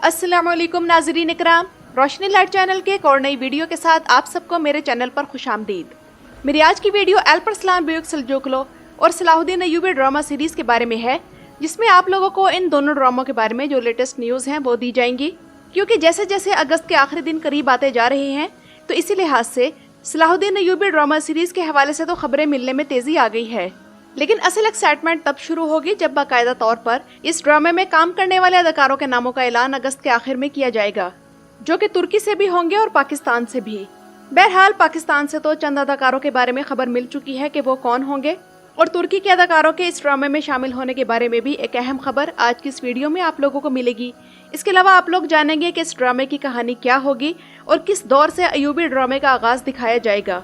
अस्सलाम वालेकुम नाज़रीन इकराम, रोशनी लाइट चैनल के एक और नई वीडियो के साथ आप सबको मेरे चैनल पर खुशामदीद। मेरी आज की वीडियो अल्परसलान बुयुक सेल्जुकलू और सलाहुद्दीन अय्यूबी ड्रामा सीरीज़ के बारे में है, जिसमें आप लोगों को इन दोनों ड्रामों के बारे में जो लेटेस्ट न्यूज़ हैं वो दी जाएंगी। क्योंकि जैसे जैसे अगस्त के आखिरी दिन करीब आते जा रहे हैं, तो इसी लिहाज से सलाहुद्दीन अय्यूबी ड्रामा सीरीज़ के हवाले से तो खबरें मिलने में तेज़ी आ गई है, लेकिन असल एक्साइटमेंट तब शुरू होगी जब बाकायदा तौर पर इस ड्रामे में काम करने वाले अदाकारों के नामों का ऐलान अगस्त के आखिर में किया जाएगा, जो कि तुर्की से भी होंगे और पाकिस्तान से भी। बहरहाल पाकिस्तान से तो चंद अदाकारों के बारे में खबर मिल चुकी है कि वो कौन होंगे, और तुर्की के अदाकारों के इस ड्रामे में शामिल होने के बारे में भी एक अहम खबर आज की इस वीडियो में आप लोगों को मिलेगी। इसके अलावा आप लोग जानेंगे कि इस ड्रामे की कहानी क्या होगी और किस दौर से अय्यूबी ड्रामे का आगाज दिखाया जाएगा।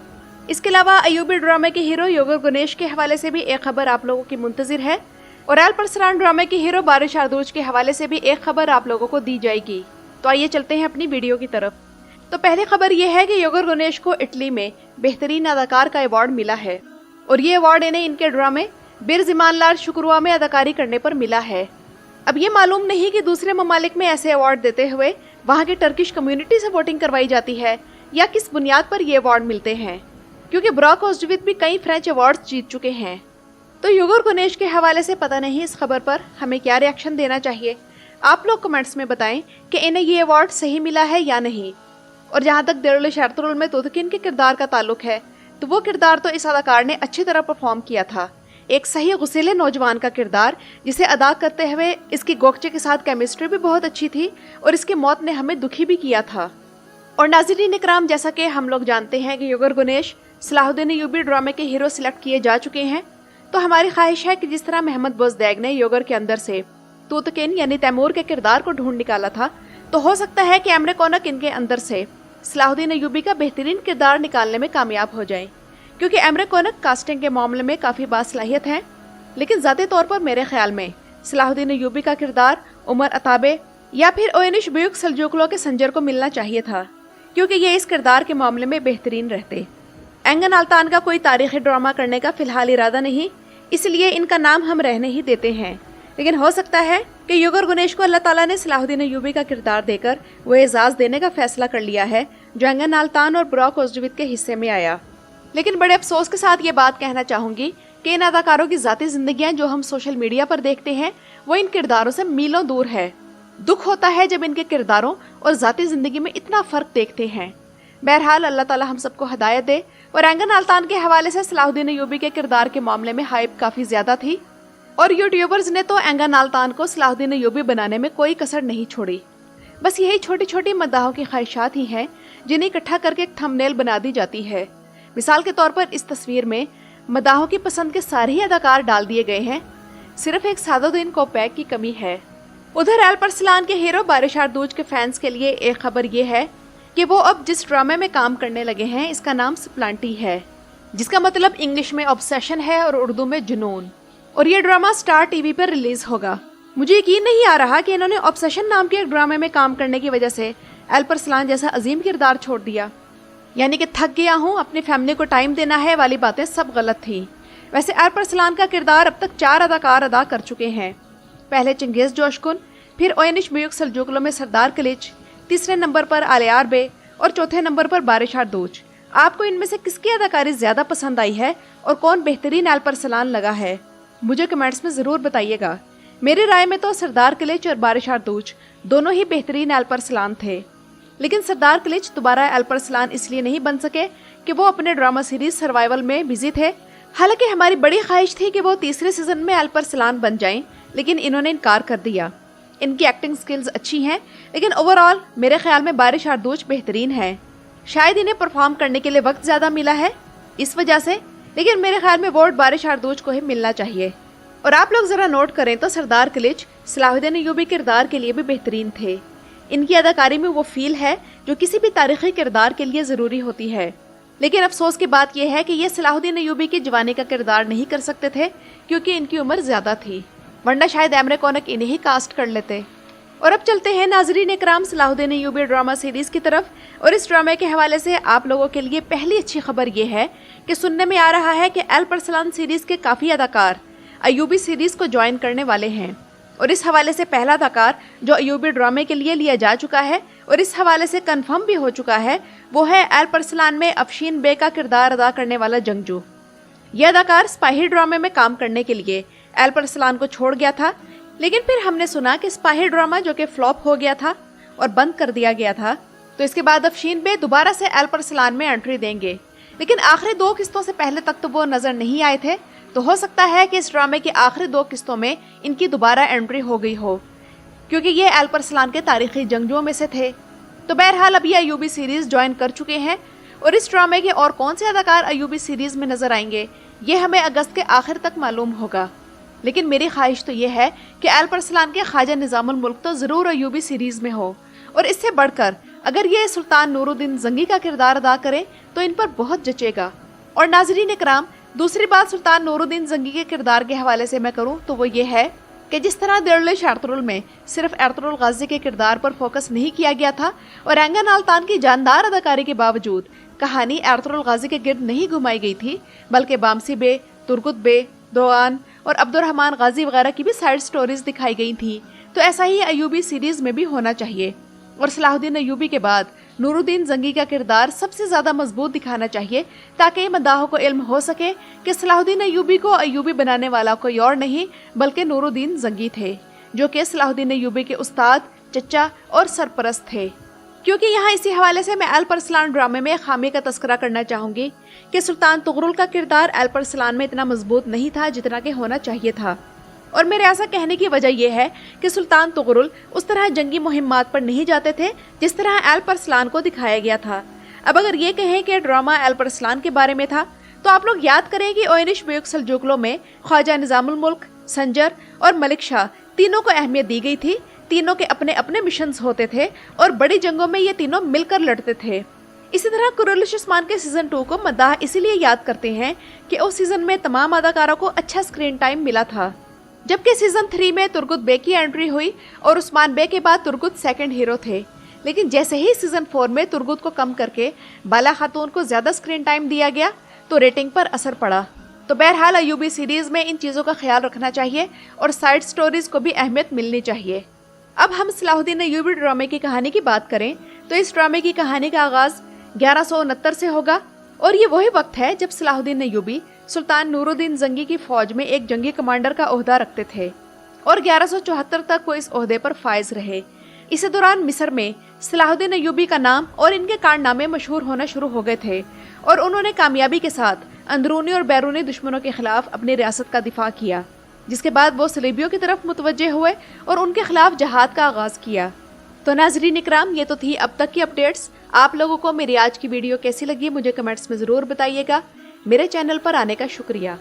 इसके अलावा अय्यूबी ड्रामे के हीरो योगर गणेश के हवाले से भी एक खबर आप लोगों की मुंतजिर है, और अल्परसलान ड्रामे के हीरो बारिश आरदूज के हवाले से भी एक खबर आप लोगों को दी जाएगी। तो आइए चलते हैं अपनी वीडियो की तरफ। तो पहली खबर यह है कि योगर गणेश को इटली में बेहतरीन अदाकार का अवार्ड मिला है, और ये अवार्ड इन्हें इनके ड्रामे बिर ज़िमानलार शुक्रुआ में अदाकारी करने पर मिला है। अब ये मालूम नहीं कि दूसरे ममालिक में ऐसे अवार्ड देते हुए वहाँ की टर्किश कम्युनिटी से वोटिंग करवाई जाती है या किस बुनियाद पर ये अवार्ड मिलते हैं, क्योंकि बुराक ओज़डविक भी कई फ्रेंच अवार्ड्स जीत चुके हैं। तो योगर गणेश के हवाले से पता नहीं इस खबर पर हमें क्या रिएक्शन देना चाहिए। आप लोग कमेंट्स में बताएं कि इन्हें ये अवार्ड सही मिला है या नहीं। और जहाँ तक देरुल शर्तुल में तुतकिन के किरदार का ताल्लुक है, तो वो किरदार तो इस अदाकार ने अच्छी तरह परफॉर्म किया था। एक सही गुस्सैले नौजवान का किरदार जिसे अदा करते हुए इसकी गोकचे के साथ केमिस्ट्री भी बहुत अच्छी थी, और इसकी मौत ने हमें दुखी भी किया था। और नाज़रीन इकराम, जैसा कि हम लोग जानते हैं कि योगर गणेश सलाहुद्दीन अय्यूबी ड्रामे के हीरो सिलेक्ट किए जा चुके हैं, तो हमारी ख्वाहिश है कि जिस तरह महमद बोज़दैग ने योगर के अंदर से तुतकिन यानी तैमूर के किरदार को ढूंढ निकाला था, तो हो सकता है कि एमरे कोनक इनके अंदर से सलाहुद्दीन अय्यूबी का बेहतरीन किरदार निकालने में कामयाब हो जाएं, क्योंकि एमरे कोनक कास्टिंग के मामले में काफ़ी बासलाहियत हैं। लेकिन ज़ाती तौर पर मेरे ख्याल में सलाहुद्दीन अय्यूबी का किरदार उमर अताबे या फिर ओयनिश बुयुक सेल्जुकलू के संजर को मिलना चाहिए था, क्योंकि ये इस किरदार के मामले में बेहतरीन रहते। एंगन अल्तान का कोई तारीखी ड्रामा करने का फिलहाल इरादा नहीं, इसलिए इनका नाम हम रहने ही देते हैं। लेकिन हो सकता है कि योगर गणेश को अल्लाह ताला ने सलाहुद्दीन अय्यूबी का किरदार देकर वो एजाज़ देने का फैसला कर लिया है, जो एंगन अल्तान और बुराक ओज़डविक के हिस्से में आया। लेकिन बड़े अफसोस के साथ ये बात कहना चाहूँगी कि इन अदाकारों की ज़ाती ज़िंदगियाँ जो हम सोशल मीडिया पर देखते हैं, वो इन किरदारों से मीलों दूर है। दुख होता है जब इनके किरदारों और ज़ाती ज़िंदगी में इतना फ़र्क देखते हैं। बहरहाल अल्लाह ताला हम सबको हिदायत दे। और एंगन अल्तान के हवाले से सलाहुद्दीन अय्यूबी के किरदार के मामले में हाइप काफ़ी ज़्यादा थी, और यूट्यूबर्स ने तो एंगन अल्तान को सलाहुद्दीन अय्यूबी बनाने में कोई कसर नहीं छोड़ी। बस यही छोटी छोटी मद्दाहों की ख्वाहिशात ही हैं जिन्हें इकट्ठा करके एक थंबनेल बना दी जाती है। मिसाल के तौर पर इस तस्वीर में मद्दाहों की पसंद के सारे ही अदाकार डाल दिए गए हैं, सिर्फ एक सादुद्दीन कोपैक की कमी है। उधर अल्परसलान के हीरो बारिश आरदूज के फैंस के लिए एक खबर ये है कि वो अब जिस ड्रामे में काम करने लगे हैं, इसका नाम सप्लांटी है, जिसका मतलब इंग्लिश में ऑब्सेशन है और उर्दू में जुनून। और ये ड्रामा स्टार टीवी पर रिलीज होगा। मुझे यकीन नहीं आ रहा कि इन्होंने ऑब्सेशन नाम के एक ड्रामे में काम करने की वजह से अल्परसलान जैसा अजीम किरदार छोड़ दिया। यानी कि थक गया हूँ, अपनी फैमिली को टाइम देना है वाली बातें सब गलत थी। वैसे अल्परसलान का किरदार अब तक 4 अदाकार अदा कर चुके हैं। पहले चंगेज़ जोशकुन, फिर ओयनिश बुयुक सेल्जुकलू में सरदार किलिच, तीसरे नंबर पर आलियार बे और चौथे नंबर पर बारिश आरदूज। आपको इनमें से किसकी अदाकारी ज़्यादा पसंद आई है और कौन बेहतरीन अल्परसलान लगा है, मुझे कमेंट्स में ज़रूर बताइएगा। मेरी राय में तो सरदार किलिच और बारिश आरदूज दोनों ही बेहतरीन अल्परसलान थे, लेकिन सरदार किलिच दोबारा अल्परसलान इसलिए नहीं बन सके कि वो अपने ड्रामा सीरीज सर्वाइवल में बिजी थे। हालांकि हमारी बड़ी ख्वाहिश थी कि वो तीसरे सीजन में अल्परसलान बन जाएं, लेकिन इन्होंने इनकार कर दिया। इनकी एक्टिंग स्किल्स अच्छी हैं, लेकिन ओवरऑल मेरे ख्याल में बारिश आरदूज बेहतरीन है। शायद इन्हें परफॉर्म करने के लिए वक्त ज़्यादा मिला है इस वजह से, लेकिन मेरे ख्याल में वोट बारिश आरदूज को ही मिलना चाहिए। और आप लोग ज़रा नोट करें तो सरदार किलिच सलाहुद्दीन अय्यूबी किरदार के लिए भी बेहतरीन थे। इनकी अदाकारी में वो फील है जो किसी भी तारीखी किरदार के लिए ज़रूरी होती है। लेकिन अफसोस की बात यह है कि ये सलाहुद्दीन अय्यूबी की जवानी का किरदार नहीं कर सकते थे, क्योंकि इनकी उम्र ज़्यादा थी, वरना शायद एमरे कोनक इन्हें ही कास्ट कर लेते। और अब चलते हैं नाजरीन इकराम सलाहुद्दीन अय्यूबी ड्रामा सीरीज़ की तरफ। और इस ड्रामे के हवाले से आप लोगों के लिए पहली अच्छी खबर ये है कि सुनने में आ रहा है कि अल्परसलान सीरीज़ के काफ़ी अदाकार अय्यूबी सीरीज़ को ज्वाइन करने वाले हैं। اور اس حوالے سے پہلا اداکار جو ایوبی ڈرامے کے لیے لیا جا چکا ہے اور اس حوالے سے کنفرم بھی ہو چکا ہے وہ ہے الپرسلان میں افشین بے کا کردار ادا کرنے والا جنگجو۔ یہ اداکار سپاہی ڈرامے میں کام کرنے کے لیے الپرسلان کو چھوڑ گیا تھا، لیکن پھر ہم نے سنا کہ سپاہی ڈرامہ جو کہ فلاپ ہو گیا تھا اور بند کر دیا گیا تھا، تو اس کے بعد افشین بے دوبارہ سے الپرسلان میں انٹری دیں گے، لیکن آخری 2 قسطوں سے پہلے تک تو وہ نظر نہیں آئے تھے، تو ہو سکتا ہے کہ اس ڈرامے کی آخری 2 قسطوں میں ان کی دوبارہ انٹری ہو گئی ہو، کیونکہ یہ الپرسلان کے تاریخی جنگجوؤں میں سے تھے۔ تو بہرحال اب یہ ایوبی سیریز جوائن کر چکے ہیں، اور اس ڈرامے کے اور کون سے اداکار ایوبی سیریز میں نظر آئیں گے یہ ہمیں اگست کے آخر تک معلوم ہوگا، لیکن میری خواہش تو یہ ہے کہ الپرسلان کے خواجہ نظام الملک تو ضرور ایوبی سیریز میں ہو، اور اس سے بڑھ کر اگر یہ سلطان نور الدین زنگی کا کردار ادا کریں تو ان پر بہت جچے گا۔ اور ناظرین اکرام، دوسری بات سلطان نور الدین زنگی کے کردار کے حوالے سے میں کروں تو وہ یہ ہے کہ جس طرح دیرلش ارطغرل میں صرف ارطغرل غازی کے کردار پر فوکس نہیں کیا گیا تھا اور اینگا نالتان کی جاندار اداکاری کے باوجود کہانی ارطغرل غازی کے گرد نہیں گھمائی گئی تھی، بلکہ بامسی بے، ترگت بے، دوغان اور عبد الرحمن غازی وغیرہ کی بھی سائیڈ سٹوریز دکھائی گئی تھیں، تو ایسا ہی ایوبی سیریز میں بھی ہونا چاہیے۔ اور صلاح الدین ایوبی کے بعد نور الدین زنگی کا کردار سب سے زیادہ مضبوط دکھانا چاہیے، تاکہ مداحوں کو علم ہو سکے کہ صلاح الدین ایوبی کو ایوبی بنانے والا کوئی اور نہیں بلکہ نور الدین زنگی تھے، جو کہ صلاح الدین ایوبی کے استاد، چچا اور سرپرست تھے۔ کیونکہ یہاں اسی حوالے سے میں الپرسلان ڈرامے میں خامی کا تذکرہ کرنا چاہوں گی کہ سلطان طغرل کا کردار الپرسلان میں اتنا مضبوط نہیں تھا جتنا کہ ہونا چاہیے تھا، اور میرے ایسا کہنے کی وجہ یہ ہے کہ سلطان طغرل اس طرح جنگی مہمات پر نہیں جاتے تھے جس طرح الپرسلان کو دکھایا گیا تھا۔ اب اگر یہ کہیں کہ ڈرامہ الپرسلان کے بارے میں تھا تو آپ لوگ یاد کریں کہ اوینش بیوک سلجوقلوں میں خواجہ نظام الملک، سنجر اور ملک شاہ تینوں کو اہمیت دی گئی تھی، تینوں کے اپنے اپنے مشنز ہوتے تھے اور بڑی جنگوں میں یہ تینوں مل کر لڑتے تھے۔ اسی طرح قرولش عثمان کے سیزن 2 کو مداح اسی لیے یاد کرتے ہیں کہ اس سیزن میں تمام اداکاروں کو اچھا سکرین ٹائم ملا تھا، جبکہ سیزن 3 میں ترگت بے کی انٹری ہوئی اور عثمان بے کے بعد ترگت سیکنڈ ہیرو تھے، لیکن جیسے ہی سیزن 4 میں ترگت کو کم کر کے بالا خاتون کو زیادہ سکرین ٹائم دیا گیا تو ریٹنگ پر اثر پڑا۔ تو بہرحال ایوبی سیریز میں ان چیزوں کا خیال رکھنا چاہیے اور سائیڈ سٹوریز کو بھی اہمیت ملنی چاہیے۔ اب ہم صلاح الدین ایوبی ڈرامے کی کہانی کی بات کریں تو اس ڈرامے کی کہانی کا آغاز 1169 سے ہوگا، اور یہ وہی وقت ہے جب صلاح الدین ایوبی سلطان نور الدین زنگی کی فوج میں ایک جنگی کمانڈر کا عہدہ رکھتے تھے، اور 1174 تک وہ اس عہدے پر فائز رہے۔ اسی دوران مصر میں صلاح الدین ایوبی کا نام اور ان کے کارنامے مشہور ہونا شروع ہو گئے تھے، اور انہوں نے کامیابی کے ساتھ اندرونی اور بیرونی دشمنوں کے خلاف اپنی ریاست کا دفاع کیا، جس کے بعد وہ صلیبیوں کی طرف متوجہ ہوئے اور ان کے خلاف جہاد کا آغاز کیا۔ تو ناظرین اکرام، یہ تو تھی اب تک کی اپڈیٹس۔ آپ لوگوں کو میری آج کی ویڈیو کیسی لگی مجھے کمنٹس میں ضرور بتائیے گا۔ میرے چینل پر آنے کا شکریہ۔